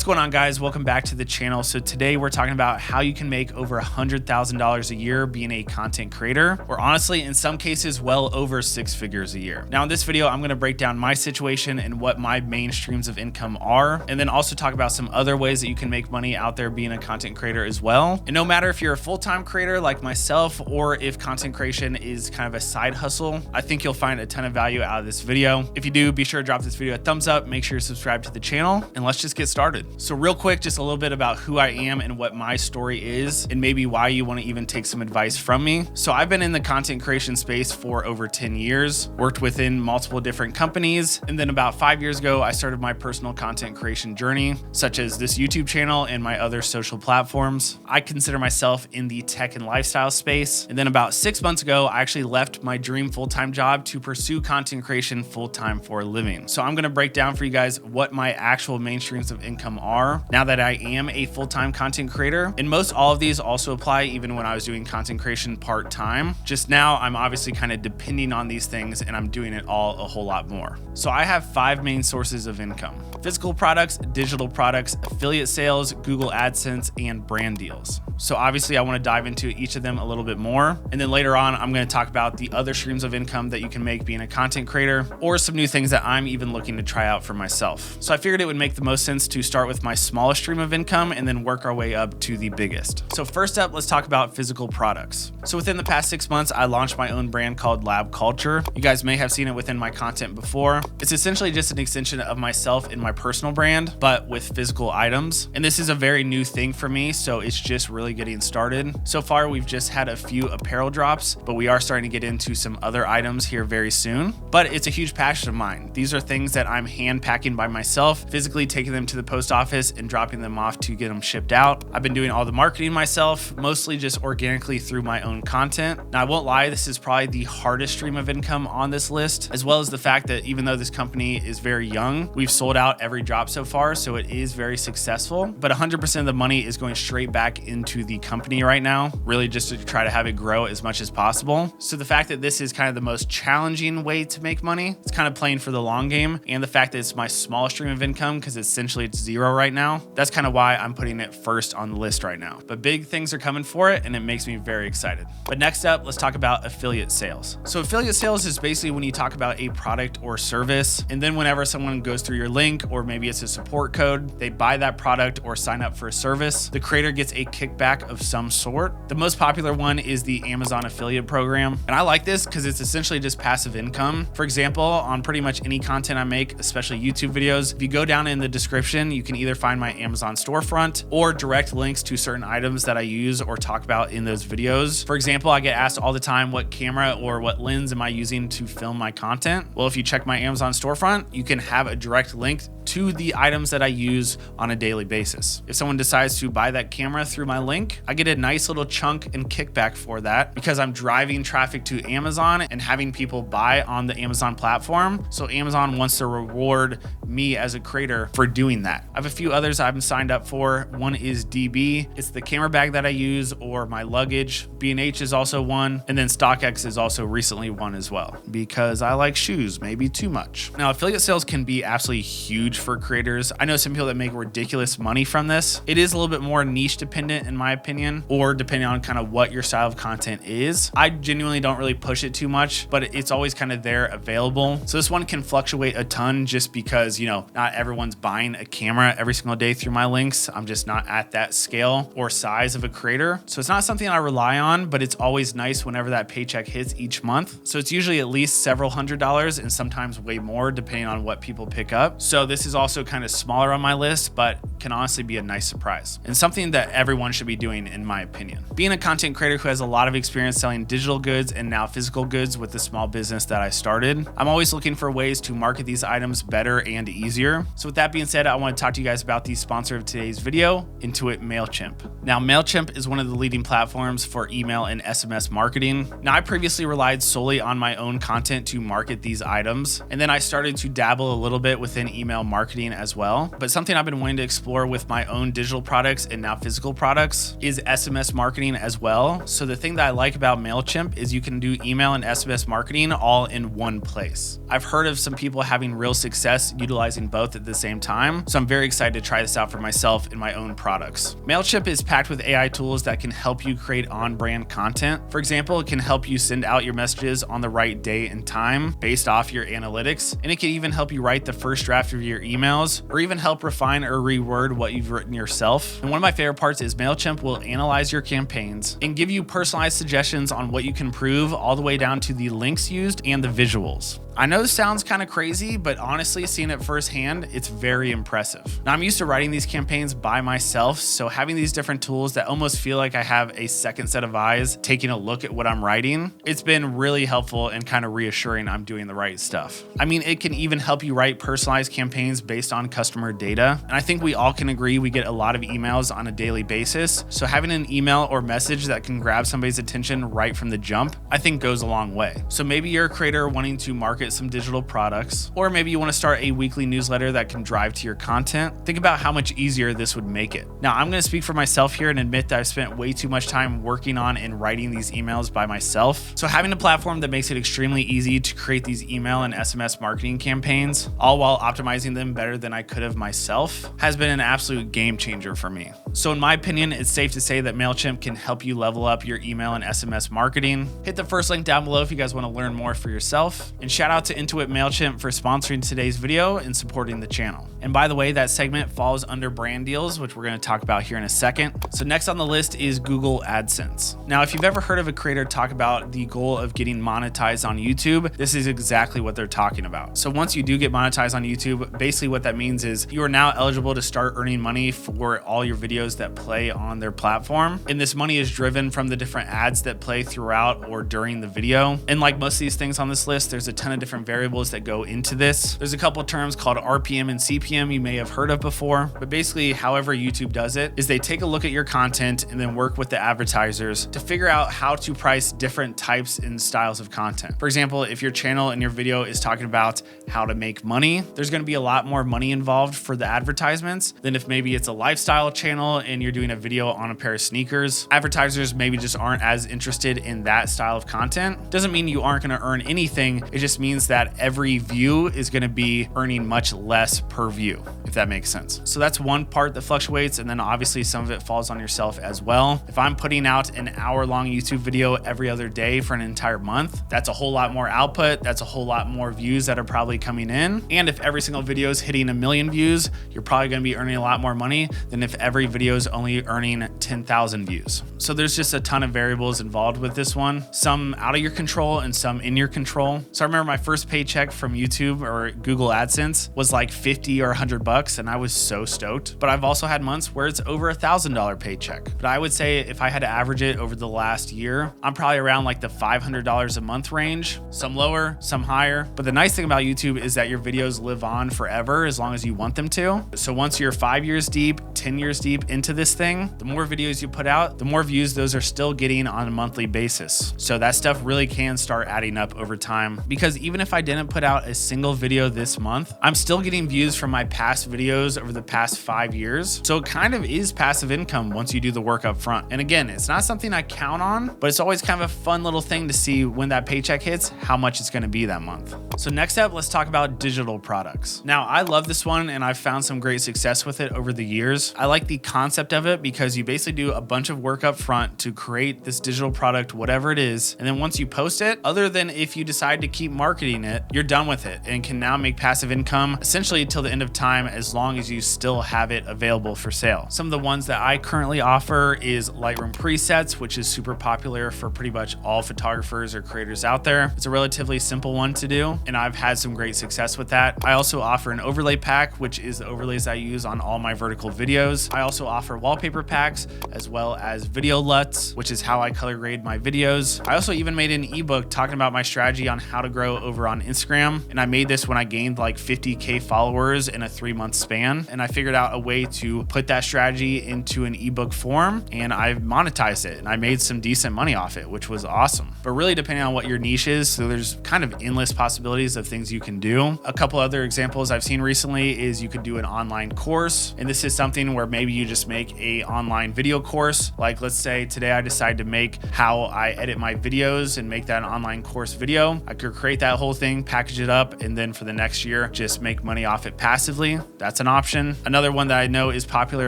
What's going on, guys? Welcome back to the channel. So today we're talking about how you can make over $100,000 a year being a content creator, or honestly, in some cases, well over 6 figures a year. Now in this video, I'm gonna break down my situation and what my main streams of income are, and then also talk about some other ways that you can make money out there being a content creator as well. And no matter if you're a full-time creator like myself, or if content creation is kind of a side hustle, I think you'll find a ton of value out of this video. If you do, be sure to drop this video a thumbs up, make sure you're subscribed to the channel, and let's just get started. So real quick, just a little bit about who I am and what my story is, and maybe why you want to even take some advice from me. So I've been in the content creation space for over 10 years, worked within multiple different companies, and then about 5 years ago, I started my personal content creation journey, such as this YouTube channel and my other social platforms. I consider myself in the tech and lifestyle space. And then about 6 months ago, I actually left my dream full-time job to pursue content creation full-time for a living. So I'm going to break down for you guys what my actual main streams of income are now that I am a full-time content creator. And most all of these also apply even when I was doing content creation part-time. Just now I'm obviously kind of depending on these things and I'm doing it all a whole lot more. So I have 5 main sources of income: physical products, digital products, affiliate sales, Google AdSense, and brand deals. So obviously I want to dive into each of them a little bit more. And then later on, I'm going to talk about the other streams of income that you can make being a content creator, or some new things that I'm even looking to try out for myself. So I figured it would make the most sense to start with my smallest stream of income and then work our way up to the biggest. So first up, let's talk about physical products. So within the past 6 months, I launched my own brand called Lab Culture. You guys may have seen it within my content before. It's essentially just an extension of myself and my personal brand, but with physical items. And this is a very new thing for me, so it's just really getting started. So far, we've just had a few apparel drops, but we are starting to get into some other items here very soon. But it's a huge passion of mine. These are things that I'm hand packing by myself, physically taking them to the post office and dropping them off to get them shipped out. I've been doing all the marketing myself, mostly just organically through my own content. Now, I won't lie, this is probably the hardest stream of income on this list, as well as the fact that even though this company is very young, we've sold out every drop so far, so it is very successful. But 100% of the money is going straight back into the company right now, really just to try to have it grow as much as possible. So the fact that this is kind of the most challenging way to make money, it's kind of playing for the long game, and the fact that it's my smallest stream of income, because essentially it's zero right now, that's kind of why I'm putting it first on the list right now. But big things are coming for it, and it makes me very excited. But next up, let's talk about affiliate sales. So affiliate sales is basically when you talk about a product or service, and then whenever someone goes through your link, or maybe it's a support code, they buy that product or sign up for a service, the creator gets a kickback of some sort. The most popular one is the Amazon affiliate program. And I like this because it's essentially just passive income. For example, on pretty much any content I make, especially YouTube videos, if you go down in the description, you can either find my Amazon storefront or direct links to certain items that I use or talk about in those videos. For example, I get asked all the time, what camera or what lens am I using to film my content? Well, if you check my Amazon storefront, you can have a direct link to the items that I use on a daily basis. If someone decides to buy that camera through my link, I get a nice little chunk and kickback for that because I'm driving traffic to Amazon and having people buy on the Amazon platform. So Amazon wants to reward me as a creator for doing that. I have a few others I've signed up for. One is DB. It's the camera bag that I use, or my luggage. B&H is also one. And then StockX is also recently one as well, because I like shoes, maybe too much. Now, affiliate sales can be absolutely huge for creators. I know some people that make ridiculous money from this. It is a little bit more niche dependent in my opinion, or depending on kind of what your style of content is. I genuinely don't really push it too much, but it's always kind of there available. So this one can fluctuate a ton just because, you know, not everyone's buying a camera every single day through my links. I'm just not at that scale or size of a creator. So it's not something I rely on, but it's always nice whenever that paycheck hits each month. So it's usually at least several $100s and sometimes way more depending on what people pick up. So this is also kind of smaller on my list, but can honestly be a nice surprise and something that everyone should be doing in my opinion. Being a content creator who has a lot of experience selling digital goods and now physical goods with the small business that I started, I'm always looking for ways to market these items better and easier. So with that being said, I want to talk to you guys about the sponsor of today's video, Intuit Mailchimp. Now, Mailchimp is one of the leading platforms for email and SMS marketing. Now, I previously relied solely on my own content to market these items, and then I started to dabble a little bit within email marketing as well. But something I've been wanting to explore explore with my own digital products and now physical products is SMS marketing as well. So the thing that I like about Mailchimp is you can do email and SMS marketing all in one place. I've heard of some people having real success utilizing both at the same time, so I'm very excited to try this out for myself in my own products. Mailchimp is packed with AI tools that can help you create on-brand content. For example, it can help you send out your messages on the right day and time based off your analytics, and it can even help you write the first draft of your emails, or even help refine or reword what you've written yourself. And one of my favorite parts is Mailchimp will analyze your campaigns and give you personalized suggestions on what you can improve, all the way down to the links used and the visuals. I know this sounds kind of crazy, but honestly, seeing it firsthand, it's very impressive. Now, I'm used to writing these campaigns by myself, so having these different tools that almost feel like I have a second set of eyes taking a look at what I'm writing, it's been really helpful and kind of reassuring I'm doing the right stuff. I mean, it can even help you write personalized campaigns based on customer data, and I think we all can agree we get a lot of emails on a daily basis, so having an email or message that can grab somebody's attention right from the jump, I think goes a long way. So maybe you're a creator wanting to market some digital products, or maybe you want to start a weekly newsletter that can drive to your content. Think about how much easier this would make it. Now, I'm going to speak for myself here and admit that I've spent way too much time working on and writing these emails by myself. So having a platform that makes it extremely easy to create these email and SMS marketing campaigns, all while optimizing them better than I could have myself, has been an absolute game changer for me. So in my opinion, it's safe to say that Mailchimp can help you level up your email and SMS marketing. Hit the first link down below if you guys want to learn more for yourself. And shout out to Intuit Mailchimp for sponsoring today's video and supporting the channel. And by the way, that segment falls under brand deals, which we're going to talk about here in a second. So next on the list is Google AdSense. Now, if you've ever heard of a creator talk about the goal of getting monetized on YouTube, this is exactly what they're talking about. So once you do get monetized on YouTube, basically what that means is you are now eligible to start earning money for all your videos that play on their platform. And this money is driven from the different ads that play throughout or during the video. And like most of these things on this list, there's a ton of different variables that go into this. There's a couple terms called RPM and CPM you may have heard of before, but basically however YouTube does it is they take a look at your content and then work with the advertisers to figure out how to price different types and styles of content. For example, if your channel and your video is talking about how to make money, there's going to be a lot more money involved for the advertisements than if maybe it's a lifestyle channel and you're doing a video on a pair of sneakers. Advertisers maybe just aren't as interested in that style of content. Doesn't mean you aren't going to earn anything. It just means that every view is going to be earning much less per view, if that makes sense. So that's one part that fluctuates, and then obviously some of it falls on yourself as well. If I'm putting out an hour-long YouTube video every other day for an entire month, that's a whole lot more output. That's a whole lot more views that are probably coming in. And if every single video is hitting 1 million views, you're probably going to be earning a lot more money than if every video is only earning 10,000 views. So there's just a ton of variables involved with this one, some out of your control and some in your control. So I remember my first paycheck from YouTube or Google AdSense was like 50 or 100 bucks, and I was so stoked. But I've also had months where it's over $1,000 paycheck. But I would say if I had to average it over the last year, I'm probably around like the $500 a month range, some lower, some higher. But the nice thing about YouTube is that your videos live on forever as long as you want them to. So once you're 5 years deep, 10 years deep into this thing, the more videos you put out, the more views those are still getting on a monthly basis. So that stuff really can start adding up over time, because even if I didn't put out a single video this month, I'm still getting views from my past videos over the past 5 years. So it kind of is passive income once you do the work up front. And again, it's not something I count on, but it's always kind of a fun little thing to see when that paycheck hits, how much it's going to be that month. So next up, let's talk about digital products. Now, I love this one and I've found some great success with it over the years. I like the concept of it because you basically do a bunch of work up front to create this digital product, whatever it is. And then once you post it, other than if you decide to keep marketing it, you're done with it and can now make passive income essentially until the end of time, as long as you still have it available for sale. Some of the ones that I currently offer is Lightroom presets, which is super popular for pretty much all photographers or creators out there. It's a relatively simple one to do, and I've had some great success with that. I also offer an overlay pack, which is the overlays I use on all my vertical videos. I also offer wallpaper packs, as well as video LUTs, which is how I color grade my videos. I also even made an ebook talking about my strategy on how to grow over on Instagram. And I made this when I gained like 50K followers in a 3-month span. And I figured out a way to put that strategy into an ebook form, and I monetized it and I made some decent money off it, which was awesome. But really depending on what your niche is, so there's kind of endless possibilities of things you can do. A couple other examples I've seen recently is you could do an online course. And this is something something where maybe you just make a online video course. Like let's say today I decide to make how I edit my videos and make that an online course video. I could create that whole thing, package it up, and then for the next year, just make money off it passively. That's an option. Another one that I know is popular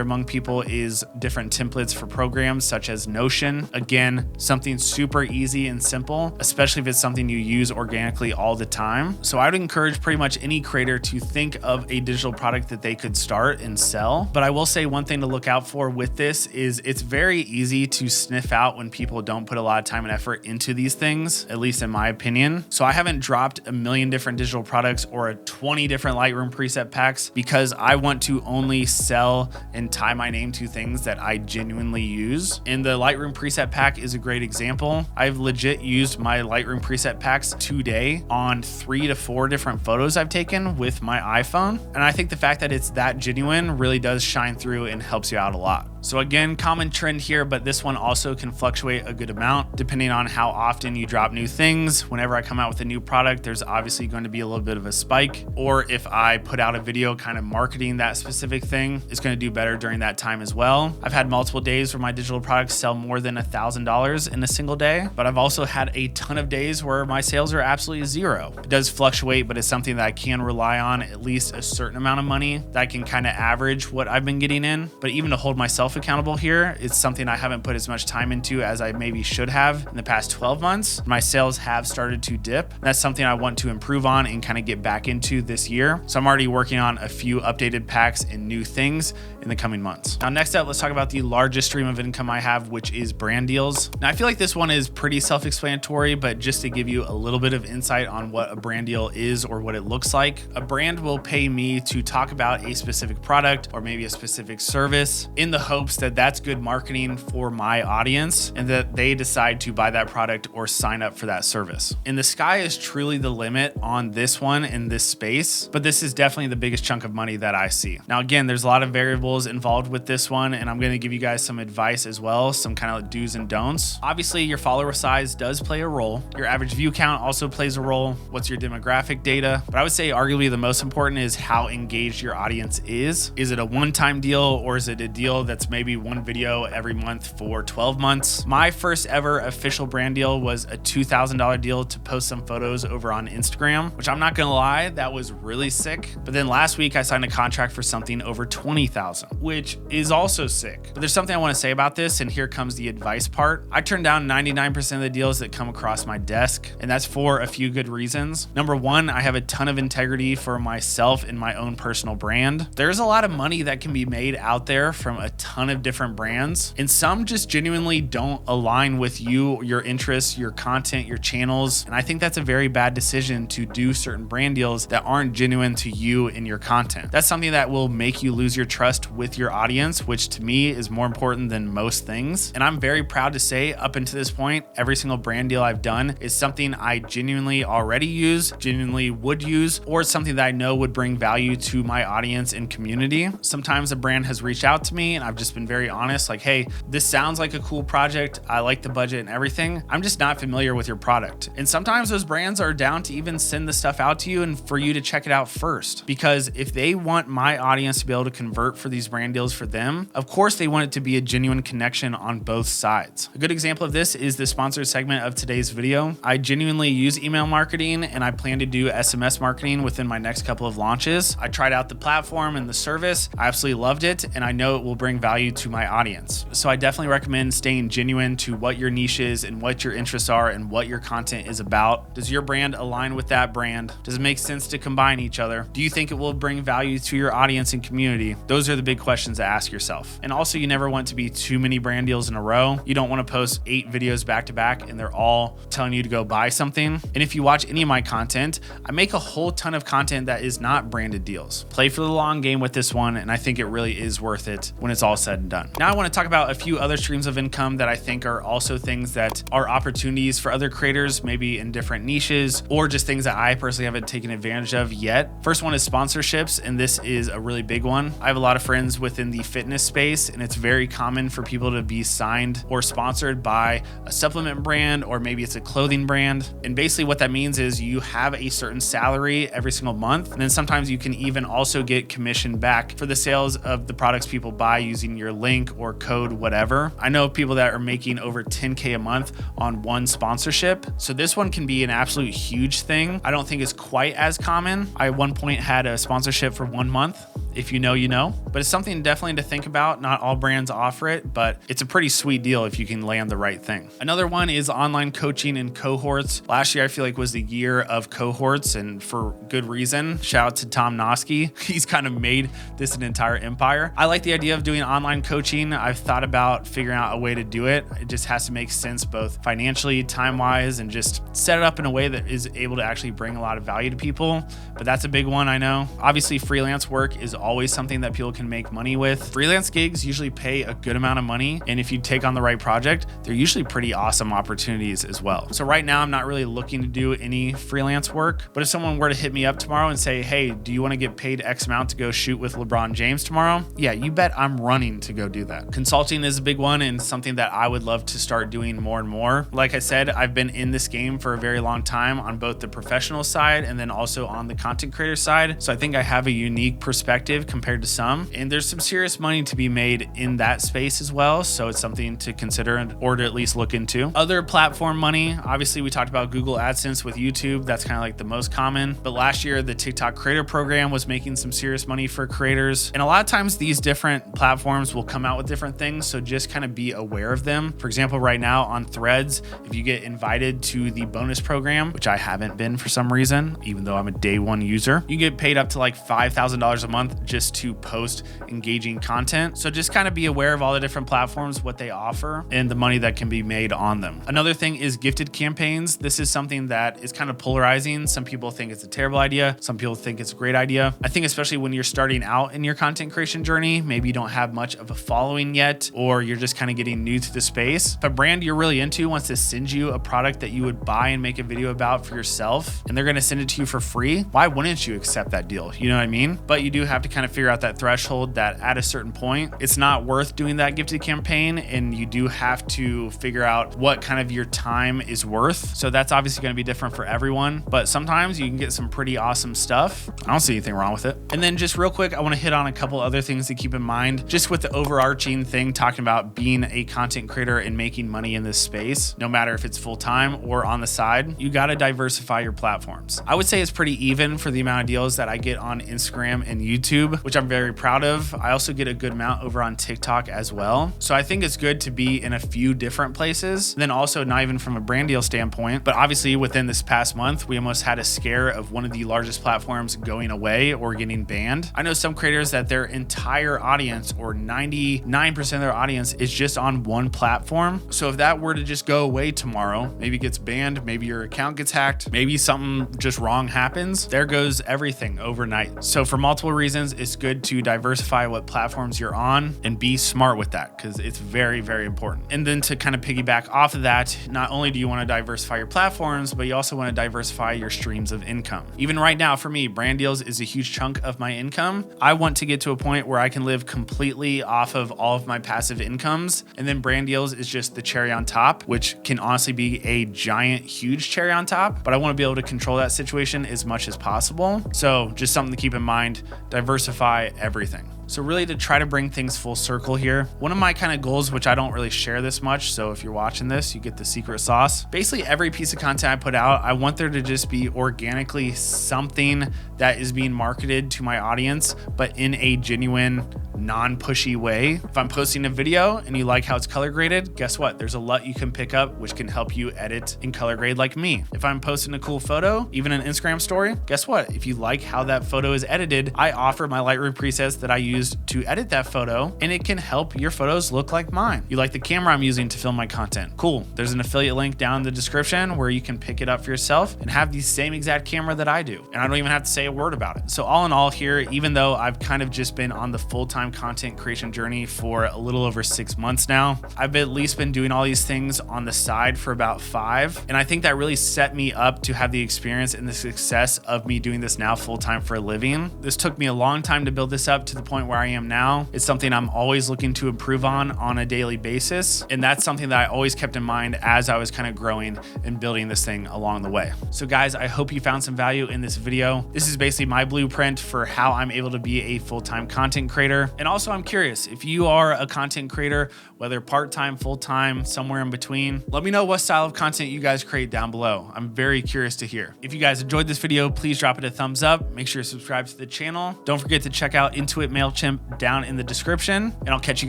among people is different templates for programs such as Notion. Again, something super easy and simple, especially if it's something you use organically all the time. So I would encourage pretty much any creator to think of a digital product that they could start and sell. But I will say one thing to look out for with this is it's very easy to sniff out when people don't put a lot of time and effort into these things, at least in my opinion. So I haven't dropped a million different digital products or 20 different Lightroom preset packs because I want to only sell and tie my name to things that I genuinely use. And the Lightroom preset pack is a great example. I've legit used my Lightroom preset packs today on 3 to 4 different photos I've taken with my iPhone. And I think the fact that it's that genuine really does shine through and helps you out a lot. So again, common trend here, but this one also can fluctuate a good amount depending on how often you drop new things. Whenever I come out with a new product, there's obviously going to be a little bit of a spike. Or if I put out a video kind of marketing that specific thing, it's going to do better during that time as well. I've had multiple days where my digital products sell more than $1,000 in a single day, but I've also had a ton of days where my sales are absolutely zero. It does fluctuate, but it's something that I can rely on at least a certain amount of money that I can kind of average what I've been getting in. But even to hold myself accountable here, it's something I haven't put as much time into as I maybe should have in the past 12 months. My sales have started to dip. That's something I want to improve on and kind of get back into this year. So I'm already working on a few updated packs and new things in the coming months. Now, next up, let's talk about the largest stream of income I have, which is brand deals. Now, I feel like this one is pretty self-explanatory, but just to give you a little bit of insight on what a brand deal is or what it looks like, a brand will pay me to talk about a specific product or maybe a specific service in the hopes that that's good marketing for my audience and that they decide to buy that product or sign up for that service. And the sky is truly the limit on this one in this space, but this is definitely the biggest chunk of money that I see. Now, again, there's a lot of variables involved with this one, and I'm going to give you guys some advice as well, some kind of do's and don'ts. Obviously, your follower size does play a role. Your average view count also plays a role. What's your demographic data? But I would say arguably the most important is how engaged your audience is. Is it a one-time deal or is it a deal that's maybe one video every month for 12 months? My first ever official brand deal was a $2,000 deal to post some photos over on Instagram, which I'm not gonna lie, that was really sick. But then last week I signed a contract for something over $20,000, which is also sick. But there's something I wanna say about this, and here comes the advice part. I turn down 99% of the deals that come across my desk, and that's for a few good reasons. Number one, I have a ton of integrity for myself and my own personal brand. There's a lot of money that can be made out there from a ton of different brands, and some just genuinely don't align with you, your interests, your content, your channels. And I think that's a very bad decision to do certain brand deals that aren't genuine to you and your content. That's something that will make you lose your trust with your audience, which to me is more important than most things. And I'm very proud to say up until this point, every single brand deal I've done is something I genuinely already use, genuinely would use, or something that I know would bring value to my audience and community. Sometimes a brand has reached out to me and I've just been very honest, like, hey, this sounds like a cool project. I like the budget and everything. I'm just not familiar with your product. And sometimes those brands are down to even send the stuff out to you and for you to check it out first. Because if they want my audience to be able to convert for these brand deals for them, of course they want it to be a genuine connection on both sides. A good example of this is the sponsored segment of today's video. I genuinely use email marketing and I plan to do SMS marketing within my next couple of launches. I tried out the platform and the service. I absolutely loved it and I know it will bring value to my audience. So I definitely recommend staying genuine to what your niche is and what your interests are and what your content is about. Does your brand align with that brand? Does it make sense to combine each other? Do you think it will bring value to your audience and community? Those are the big questions to ask yourself. And also, you never want to be too many brand deals in a row. You don't want to post 8 videos back to back and they're all telling you to go buy something. And if you watch any of my content, I make a whole ton of content that is not branded deals. Play for the long game with this one, and I think it really is worth it when it's all said said and done. Now I want to talk about a few other streams of income that I think are also things that are opportunities for other creators, maybe in different niches, or just things that I personally haven't taken advantage of yet. First one is sponsorships, and this is a really big one. I have a lot of friends within the fitness space, and it's very common for people to be signed or sponsored by a supplement brand, or maybe it's a clothing brand. And basically what that means is you have a certain salary every single month, and then sometimes you can even also get commission back for the sales of the products people buy using your link or code, whatever. I know people that are making over 10K a month on one sponsorship. So this one can be an absolute huge thing. I don't think it's quite as common. I at one point had a sponsorship for 1 month. If you know, you know, but it's something definitely to think about. Not all brands offer it, but it's a pretty sweet deal if you can land the right thing. Another one is online coaching and cohorts. Last year, I feel like was the year of cohorts, and for good reason. Shout out to Tom Noski. He's kind of made this an entire empire. I like the idea of doing online coaching. I've thought about figuring out a way to do it. It just has to make sense both financially, time-wise, and just set it up in a way that is able to actually bring a lot of value to people. But that's a big one, I know. Obviously, freelance work is always something that people can make money with. Freelance gigs usually pay a good amount of money, and if you take on the right project, they're usually pretty awesome opportunities as well. So right now I'm not really looking to do any freelance work, but if someone were to hit me up tomorrow and say, hey, do you want to get paid X amount to go shoot with LeBron James tomorrow? Yeah, you bet I'm running to go do that. Consulting is a big one and something that I would love to start doing more and more. Like I said, I've been in this game for a very long time on both the professional side and then also on the content creator side. So I think I have a unique perspective compared to some, and there's some serious money to be made in that space as well. So it's something to consider or to at least look into. Other platform money, obviously we talked about Google AdSense with YouTube. That's kind of like the most common, but last year the TikTok creator program was making some serious money for creators. And a lot of times these different platforms will come out with different things. So just kind of be aware of them. For example, right now on Threads, if you get invited to the bonus program, which I haven't been for some reason, even though I'm a day one user, you get paid up to like $5,000 a month just to post engaging content. So just kind of be aware of all the different platforms, what they offer, and the money that can be made on them. Another thing is gifted campaigns. This is something that is kind of polarizing. Some people think it's a terrible idea. Some people think it's a great idea. I think especially when you're starting out in your content creation journey, maybe you don't have much of a following yet, or you're just kind of getting new to the space. If a brand you're really into wants to send you a product that you would buy and make a video about for yourself, and they're going to send it to you for free, why wouldn't you accept that deal? You know what I mean? But you do have to kind of figure out that threshold that at a certain point, it's not worth doing that gifted campaign, and you do have to figure out what kind of your time is worth. So that's obviously going to be different for everyone, but sometimes you can get some pretty awesome stuff. I don't see anything wrong with it. And then just real quick, I want to hit on a couple other things to keep in mind, just with the overarching thing, talking about being a content creator and making money in this space, no matter if it's full-time or on the side, you got to diversify your platforms. I would say it's pretty even for the amount of deals that I get on Instagram and YouTube, which I'm very proud of. I also get a good amount over on TikTok as well. So I think it's good to be in a few different places. Then also not even from a brand deal standpoint, but obviously within this past month, we almost had a scare of one of the largest platforms going away or getting banned. I know some creators that their entire audience or 99% of their audience is just on one platform. So if that were to just go away tomorrow, maybe it gets banned, maybe your account gets hacked, maybe something just wrong happens, there goes everything overnight. So for multiple reasons, it's good to diversify what platforms you're on and be smart with that, because it's very, very important. And then to kind of piggyback off of that, not only do you want to diversify your platforms, but you also want to diversify your streams of income. Even right now, for me, brand deals is a huge chunk of my income. I want to get to a point where I can live completely off of all of my passive incomes. And then brand deals is just the cherry on top, which can honestly be a giant, huge cherry on top. But I want to be able to control that situation as much as possible. So just something to keep in mind, diversify everything. So really to try to bring things full circle here, one of my kind of goals, which I don't really share this much, so if you're watching this, you get the secret sauce. Basically every piece of content I put out, I want there to just be organically something that is being marketed to my audience, but in a genuine, non-pushy way. If I'm posting a video and you like how it's color graded, guess what? There's a LUT you can pick up, which can help you edit and color grade like me. If I'm posting a cool photo, even an Instagram story, guess what? If you like how that photo is edited, I offer my Lightroom presets that I use used to edit that photo, and it can help your photos look like mine. You like the camera I'm using to film my content? Cool. There's an affiliate link down in the description where you can pick it up for yourself and have the same exact camera that I do. And I don't even have to say a word about it. So all in all here, even though I've kind of just been on the full-time content creation journey for a little over 6 months now, I've at least been doing all these things on the side for about 5. And I think that really set me up to have the experience and the success of me doing this now full-time for a living. This took me a long time to build this up to the point where I am now. It's something I'm always looking to improve on a daily basis. And that's something that I always kept in mind as I was kind of growing and building this thing along the way. So guys, I hope you found some value in this video. This is basically my blueprint for how I'm able to be a full-time content creator. And also I'm curious, if you are a content creator, whether part-time, full-time, somewhere in between, let me know what style of content you guys create down below. I'm very curious to hear. If you guys enjoyed this video, please drop it a thumbs up. Make sure to subscribe to the channel. Don't forget to check out Intuit Mailchimp down in the description, and I'll catch you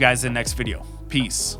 guys in the next video. Peace.